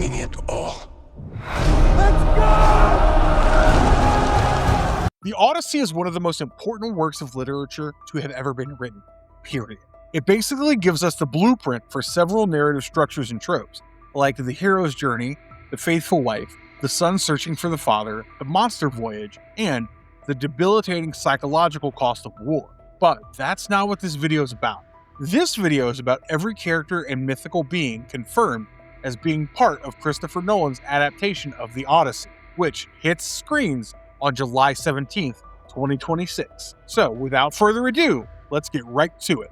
it all. The Odyssey is one of the most important works of literature to have ever been written, period. It basically gives us the blueprint for several narrative structures and tropes, like the hero's journey, the faithful wife, the son searching for the father, the monster voyage, and the debilitating psychological cost of war. But that's not what this video is about. This video is about every character and mythical being confirmed as being part of Christopher Nolan's adaptation of the Odyssey, which hits screens on July 17th, 2026. So without further ado, let's get right to it.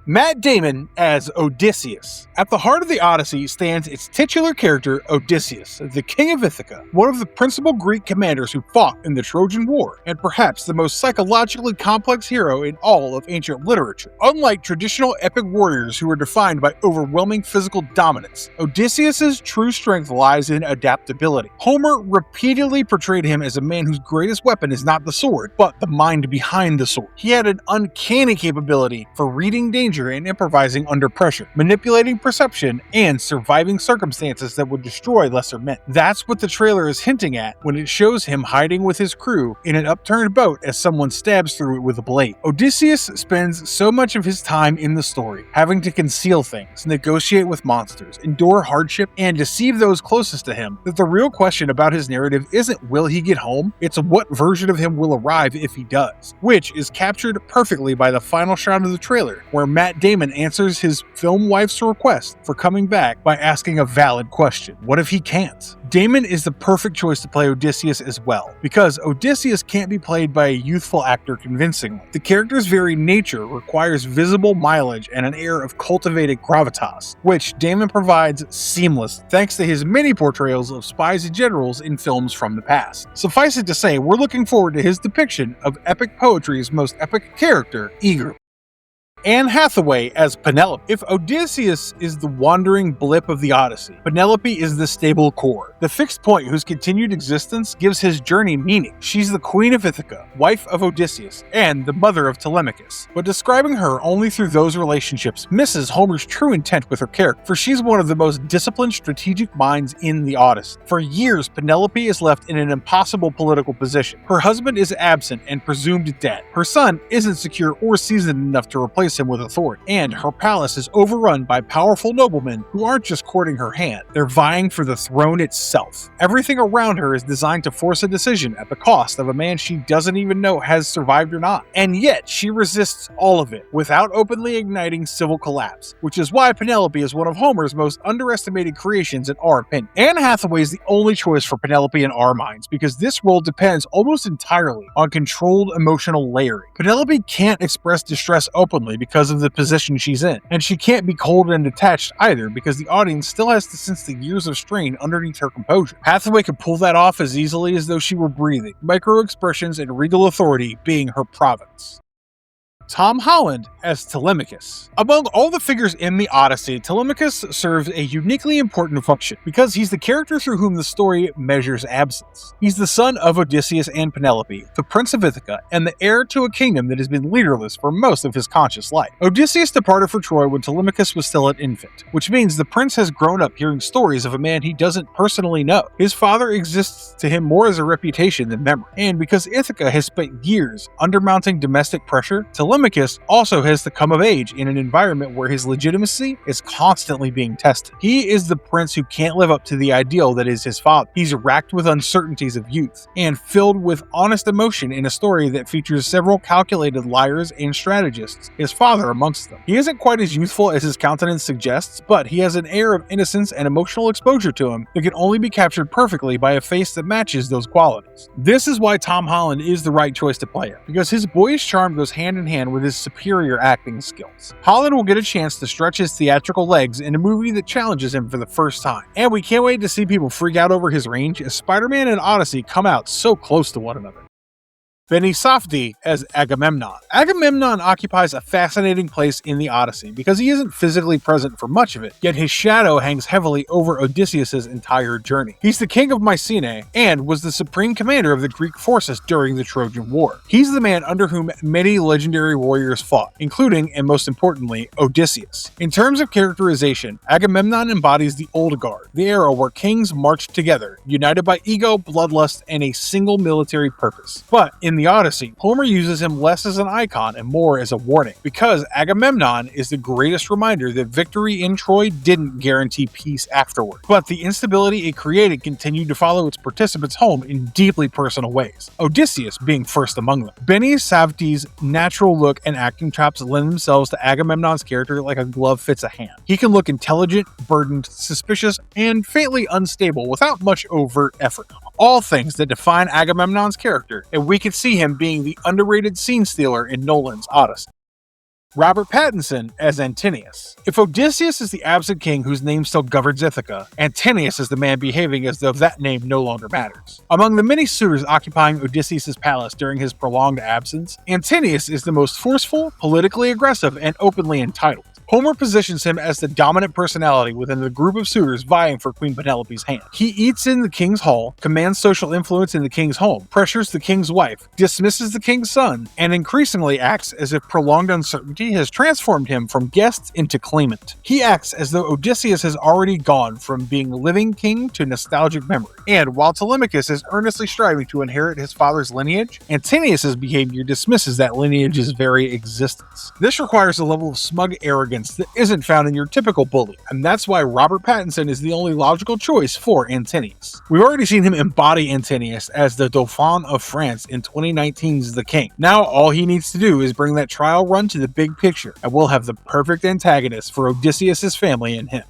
Matt Damon as Odysseus. At the heart of the Odyssey stands its titular character, Odysseus, the king of Ithaca, one of the principal Greek commanders who fought in the Trojan War, and perhaps the most psychologically complex hero in all of ancient literature. Unlike traditional epic warriors who are defined by overwhelming physical dominance, Odysseus's true strength lies in adaptability. Homer repeatedly portrayed him as a man whose greatest weapon is not the sword, but the mind behind the sword. He had an uncanny capability for reading danger and improvising under pressure, manipulating perception, and surviving circumstances that would destroy lesser men. That's what the trailer is hinting at when it shows him hiding with his crew in an upturned boat as someone stabs through it with a blade. Odysseus spends so much of his time in the story having to conceal things, negotiate with monsters, endure hardship, and deceive those closest to him that the real question about his narrative isn't will he get home, it's what version of him will arrive if he does, which is captured perfectly by the final shot of the trailer, where Matt Damon answers his film wife's request for coming back by asking a valid question. What if he can't? Damon is the perfect choice to play Odysseus as well, because Odysseus can't be played by a youthful actor convincingly. The character's very nature requires visible mileage and an air of cultivated gravitas, which Damon provides seamless thanks to his many portrayals of spies and generals in films from the past. Suffice it to say, we're looking forward to his depiction of epic poetry's most epic character eagerly. Anne Hathaway as Penelope. If Odysseus is the wandering blip of the Odyssey, Penelope is the stable core, the fixed point whose continued existence gives his journey meaning. She's the queen of Ithaca, wife of Odysseus, and the mother of Telemachus. But describing her only through those relationships misses Homer's true intent with her character, for she's one of the most disciplined strategic minds in the Odyssey. For years, Penelope is left in an impossible political position. Her husband is absent and presumed dead. Her son isn't secure or seasoned enough to replace him with authority, and her palace is overrun by powerful noblemen who aren't just courting her hand, they're vying for the throne itself. Everything around her is designed to force a decision at the cost of a man she doesn't even know has survived or not, and yet she resists all of it without openly igniting civil collapse, which is why Penelope is one of Homer's most underestimated creations in our opinion. Anne Hathaway is the only choice for Penelope in our minds because this role depends almost entirely on controlled emotional layering. Penelope can't express distress openly because of the position she's in, and she can't be cold and detached either because the audience still has to sense the years of strain underneath her composure. Hathaway could pull that off as easily as though she were breathing, micro expressions and regal authority being her province. Tom Holland as Telemachus. Among all the figures in the Odyssey, Telemachus serves a uniquely important function because he's the character through whom the story measures absence. He's the son of Odysseus and Penelope, the prince of Ithaca, and the heir to a kingdom that has been leaderless for most of his conscious life. Odysseus departed for Troy when Telemachus was still an infant, which means the prince has grown up hearing stories of a man he doesn't personally know. His father exists to him more as a reputation than memory, and because Ithaca has spent years undermounting domestic pressure, Telemachus also has to come of age in an environment where his legitimacy is constantly being tested. He is the prince who can't live up to the ideal that is his father. He's racked with uncertainties of youth and filled with honest emotion in a story that features several calculated liars and strategists, his father amongst them. He isn't quite as youthful as his countenance suggests, but he has an air of innocence and emotional exposure to him that can only be captured perfectly by a face that matches those qualities. This is why Tom Holland is the right choice to play him, because his boyish charm goes hand in hand with his superior acting skills. Holland will get a chance to stretch his theatrical legs in a movie that challenges him for the first time, and we can't wait to see people freak out over his range as Spider-Man and Odyssey come out so close to one another. Safdie as Agamemnon. Agamemnon occupies a fascinating place in the Odyssey because he isn't physically present for much of it, yet his shadow hangs heavily over Odysseus' entire journey. He's the king of Mycenae and was the supreme commander of the Greek forces during the Trojan War. He's the man under whom many legendary warriors fought, including, and most importantly, Odysseus. In terms of characterization, Agamemnon embodies the Old Guard, the era where kings marched together, united by ego, bloodlust, and a single military purpose. But in the Odyssey, Homer uses him less as an icon and more as a warning, because Agamemnon is the greatest reminder that victory in Troy didn't guarantee peace afterward, but the instability it created continued to follow its participants home in deeply personal ways, Odysseus being first among them. Safdie's natural look and acting chops lend themselves to Agamemnon's character like a glove fits a hand. He can look intelligent, burdened, suspicious, and faintly unstable without much overt effort. All things that define Agamemnon's character, and we can see him being the underrated scene stealer in Nolan's Odyssey. Robert Pattinson as Antinous. If Odysseus is the absent king whose name still governs Ithaca, Antinous is the man behaving as though that name no longer matters. Among the many suitors occupying Odysseus' palace during his prolonged absence, Antinous is the most forceful, politically aggressive, and openly entitled. Homer positions him as the dominant personality within the group of suitors vying for Queen Penelope's hand. He eats in the king's hall, commands social influence in the king's home, pressures the king's wife, dismisses the king's son, and increasingly acts as if prolonged uncertainty has transformed him from guest into claimant. He acts as though Odysseus has already gone from being living king to nostalgic memory. And while Telemachus is earnestly striving to inherit his father's lineage, Antinous' behavior dismisses that lineage's very existence. This requires a level of smug arrogance that isn't found in your typical bully, and that's why Robert Pattinson is the only logical choice for Antinous. We've already seen him embody Antinous as the Dauphin of France in 2019's The King. Now all he needs to do is bring that trial run to the big picture, and we'll have the perfect antagonist for Odysseus' family and him.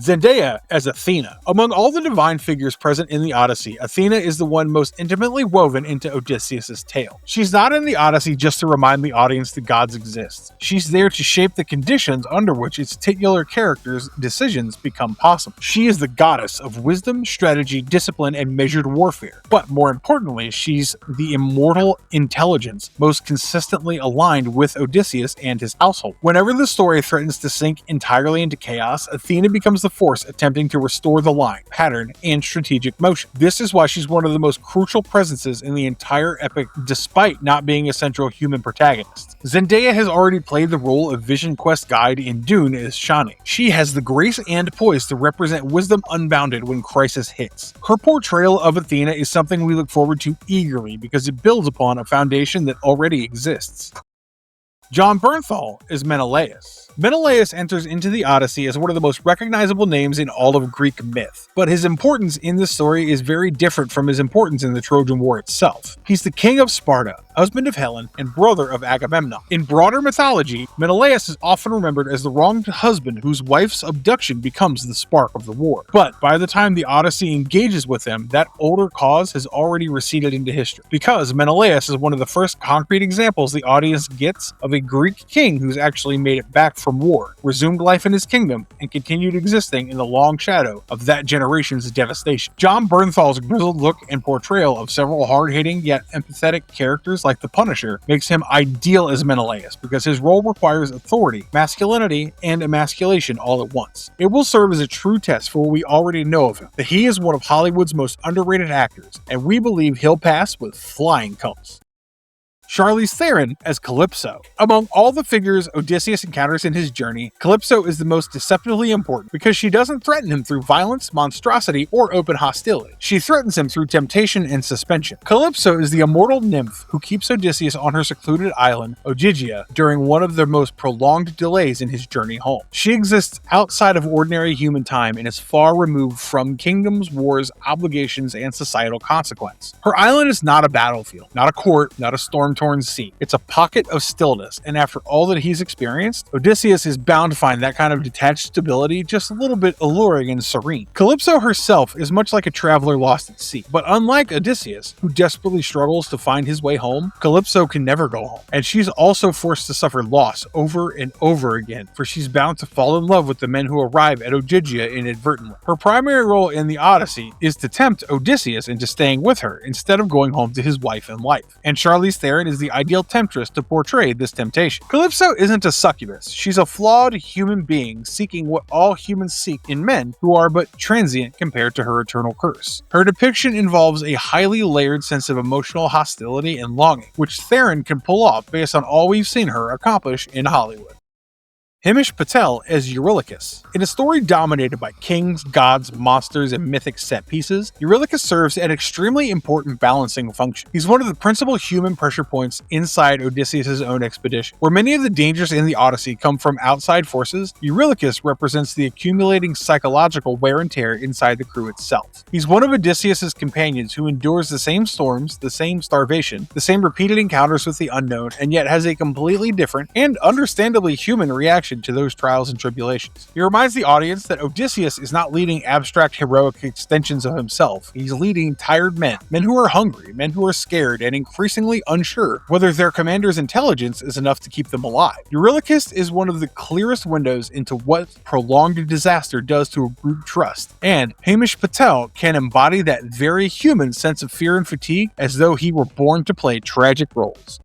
Zendaya as Athena. Among all the divine figures present in the Odyssey, Athena is the one most intimately woven into Odysseus' tale. She's not in the Odyssey just to remind the audience that gods exist. She's there to shape the conditions under which its titular characters' decisions become possible. She is the goddess of wisdom, strategy, discipline, and measured warfare. But more importantly, she's the immortal intelligence most consistently aligned with Odysseus and his household. Whenever the story threatens to sink entirely into chaos, Athena becomes the force attempting to restore the line, pattern, and strategic motion. This is why she's one of the most crucial presences in the entire epic, despite not being a central human protagonist. Zendaya has already played the role of Vision Quest guide in Dune as Shani. She has the grace and poise to represent wisdom unbounded when crisis hits. Her portrayal of Athena is something we look forward to eagerly because it builds upon a foundation that already exists. Jon Bernthal is Menelaus. Menelaus enters into the Odyssey as one of the most recognizable names in all of Greek myth, but his importance in this story is very different from his importance in the Trojan War itself. He's the king of Sparta, husband of Helen, and brother of Agamemnon. In broader mythology, Menelaus is often remembered as the wronged husband whose wife's abduction becomes the spark of the war. But by the time the Odyssey engages with him, that older cause has already receded into history, because Menelaus is one of the first concrete examples the audience gets of a Greek king who's actually made it back from war, resumed life in his kingdom, and continued existing in the long shadow of that generation's devastation. Jon Bernthal's grizzled look and portrayal of several hard-hitting yet empathetic characters like the Punisher makes him ideal as Menelaus because his role requires authority, masculinity, and emasculation all at once. It will serve as a true test for what we already know of him, that he is one of Hollywood's most underrated actors, and we believe he'll pass with flying colors. Charlize Theron as Calypso. Among all the figures Odysseus encounters in his journey, Calypso is the most deceptively important because she doesn't threaten him through violence, monstrosity, or open hostility. She threatens him through temptation and suspension. Calypso is the immortal nymph who keeps Odysseus on her secluded island, Ogygia, during one of the most prolonged delays in his journey home. She exists outside of ordinary human time and is far removed from kingdoms, wars, obligations, and societal consequence. Her island is not a battlefield, not a court, not a storm war-torn sea. It's a pocket of stillness, and after all that he's experienced, Odysseus is bound to find that kind of detached stability just a little bit alluring and serene. Calypso herself is much like a traveler lost at sea, but unlike Odysseus, who desperately struggles to find his way home, Calypso can never go home, and she's also forced to suffer loss over and over again, for she's bound to fall in love with the men who arrive at Ogygia inadvertently. Her primary role in the Odyssey is to tempt Odysseus into staying with her instead of going home to his wife and life, and Charlize Theron is the ideal temptress to portray this temptation. Calypso isn't a succubus, she's a flawed human being seeking what all humans seek in men who are but transient compared to her eternal curse. Her depiction involves a highly layered sense of emotional hostility and longing, which Theron can pull off based on all we've seen her accomplish in Hollywood. Himesh Patel as Eurylochus. In a story dominated by kings, gods, monsters, and mythic set pieces, Eurylochus serves an extremely important balancing function. He's one of the principal human pressure points inside Odysseus' own expedition. Where many of the dangers in the Odyssey come from outside forces, Eurylochus represents the accumulating psychological wear and tear inside the crew itself. He's one of Odysseus' companions who endures the same storms, the same starvation, the same repeated encounters with the unknown, and yet has a completely different and understandably human reaction to those trials and tribulations. He reminds the audience that Odysseus is not leading abstract heroic extensions of himself. He's leading tired men who are hungry, men who are scared and increasingly unsure whether their commander's intelligence is enough to keep them alive. Eurylochus is one of the clearest windows into what prolonged disaster does to a group trust, and Himesh Patel can embody that very human sense of fear and fatigue as though he were born to play tragic roles.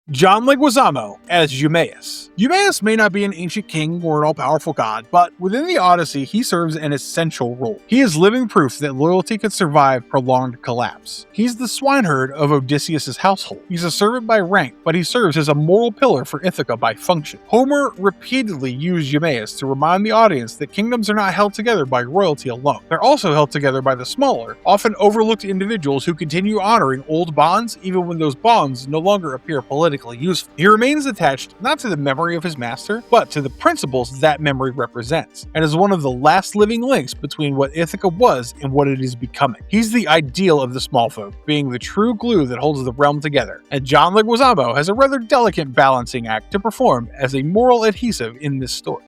Jon Leguizamo as Eumaeus. Eumaeus may not be an ancient king or an all-powerful god, but within the Odyssey, he serves an essential role. He is living proof that loyalty could survive prolonged collapse. He's the swineherd of Odysseus' household. He's a servant by rank, but he serves as a moral pillar for Ithaca by function. Homer repeatedly used Eumaeus to remind the audience that kingdoms are not held together by royalty alone. They're also held together by the smaller, often overlooked individuals who continue honoring old bonds even when those bonds no longer appear politically useful. He remains attached not to the memory of his master, but to the principles that memory represents, and is one of the last living links between what Ithaca was and what it is becoming. He's the ideal of the small folk, being the true glue that holds the realm together, and Jon Leguizamo has a rather delicate balancing act to perform as a moral adhesive in this story.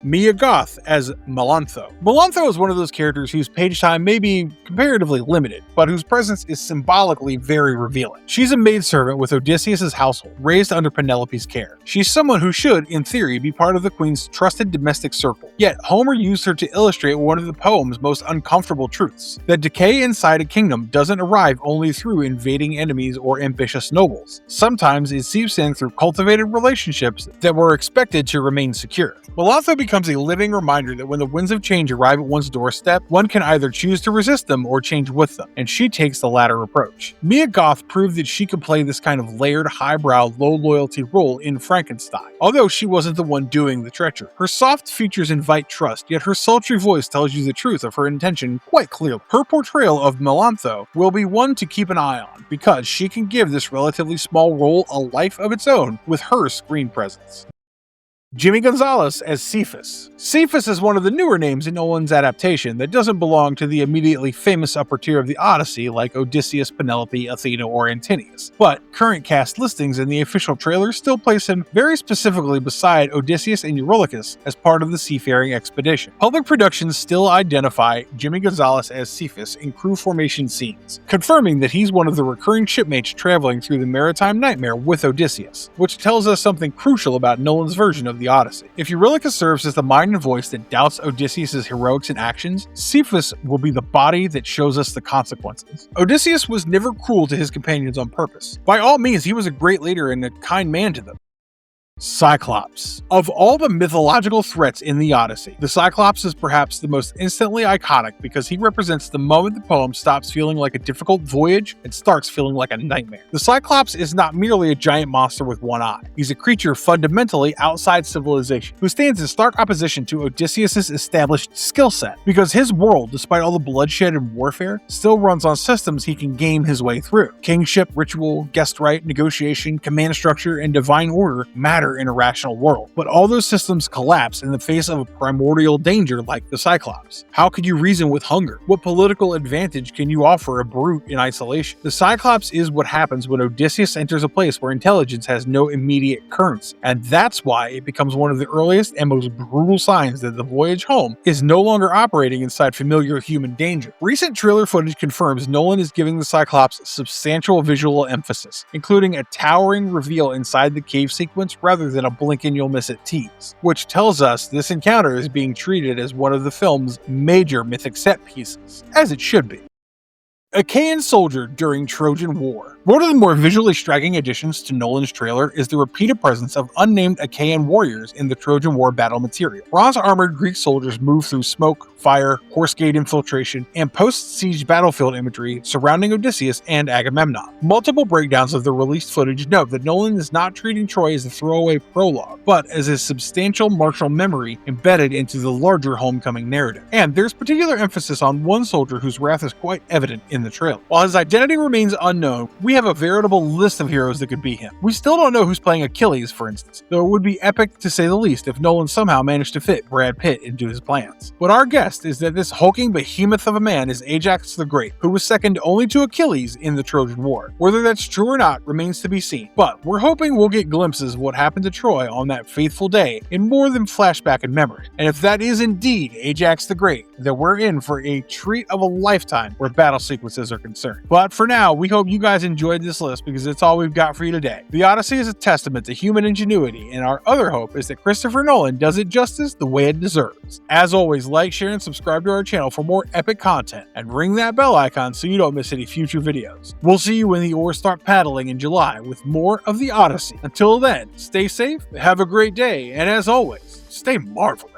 Mia Goth as Melantho. Melantho is one of those characters whose page time may be comparatively limited, but whose presence is symbolically very revealing. She's a maidservant with Odysseus' household, raised under Penelope's care. She's someone who should, in theory, be part of the queen's trusted domestic circle. Yet, Homer used her to illustrate one of the poem's most uncomfortable truths, that decay inside a kingdom doesn't arrive only through invading enemies or ambitious nobles. Sometimes it seeps in through cultivated relationships that were expected to remain secure. Melantho becomes a living reminder that when the winds of change arrive at one's doorstep, one can either choose to resist them or change with them, and she takes the latter approach. Mia Goth proved that she could play this kind of layered, highbrow, low-loyalty role in Frankenstein, although she wasn't the one doing the treachery. Her soft features invite trust, yet her sultry voice tells you the truth of her intention quite clearly. Her portrayal of Melantho will be one to keep an eye on, because she can give this relatively small role a life of its own with her screen presence. Jimmy Gonzalez as Cephas. Cephas is one of the newer names in Nolan's adaptation that doesn't belong to the immediately famous upper tier of the Odyssey like Odysseus, Penelope, Athena, or Antinous. But current cast listings in the official trailer still place him very specifically beside Odysseus and Eurylochus as part of the seafaring expedition. Public productions still identify Jimmy Gonzalez as Cephas in crew formation scenes, confirming that he's one of the recurring shipmates traveling through the maritime nightmare with Odysseus, which tells us something crucial about Nolan's version of the Odyssey. If Eurylochus serves as the mind and voice that doubts Odysseus' heroics and actions, Cephas will be the body that shows us the consequences. Odysseus was never cruel to his companions on purpose. By all means, he was a great leader and a kind man to them. Cyclops. Of all the mythological threats in the Odyssey, the Cyclops is perhaps the most instantly iconic because he represents the moment the poem stops feeling like a difficult voyage and starts feeling like a nightmare. The Cyclops is not merely a giant monster with one eye. He's a creature fundamentally outside civilization, who stands in stark opposition to Odysseus' established skill set, because his world, despite all the bloodshed and warfare, still runs on systems he can game his way through. Kingship, ritual, guest right, negotiation, command structure, and divine order matter matter in a rational world. But all those systems collapse in the face of a primordial danger like the Cyclops. How could you reason with hunger? What political advantage can you offer a brute in isolation? The Cyclops is what happens when Odysseus enters a place where intelligence has no immediate currency, and that's why it becomes one of the earliest and most brutal signs that the voyage home is no longer operating inside familiar human danger. Recent trailer footage confirms Nolan is giving the Cyclops substantial visual emphasis, including a towering reveal inside the cave sequence rather than a blink and you'll miss it tease, which tells us this encounter is being treated as one of the film's major mythic set pieces, as it should be. Achaean soldier during Trojan War. One of the more visually striking additions to Nolan's trailer is the repeated presence of unnamed Achaean warriors in the Trojan War battle material. Bronze-armored Greek soldiers move through smoke, fire, horse gate infiltration, and post-siege battlefield imagery surrounding Odysseus and Agamemnon. Multiple breakdowns of the released footage note that Nolan is not treating Troy as a throwaway prologue, but as a substantial martial memory embedded into the larger homecoming narrative. And there's particular emphasis on one soldier whose wrath is quite evident in the trailer. While his identity remains unknown, we have a veritable list of heroes that could be him. We still don't know who's playing Achilles, for instance, though it would be epic to say the least if Nolan somehow managed to fit Brad Pitt into his plans. But our guess is that this hulking behemoth of a man is Ajax the Great, who was second only to Achilles in the Trojan War. Whether that's true or not remains to be seen, but we're hoping we'll get glimpses of what happened to Troy on that faithful day in more than flashback and memory. And if that is indeed Ajax the Great, then we're in for a treat of a lifetime where battle sequences are concerned. But for now, we hope you guys enjoyed this list because it's all we've got for you today. The Odyssey is a testament to human ingenuity, and our other hope is that Christopher Nolan does it justice the way it deserves. As always, like, share, and subscribe to our channel for more epic content, and ring that bell icon so you don't miss any future videos. We'll see you when the oars start paddling in July with more of the Odyssey. Until then, stay safe, have a great day, and as always, stay marvelous.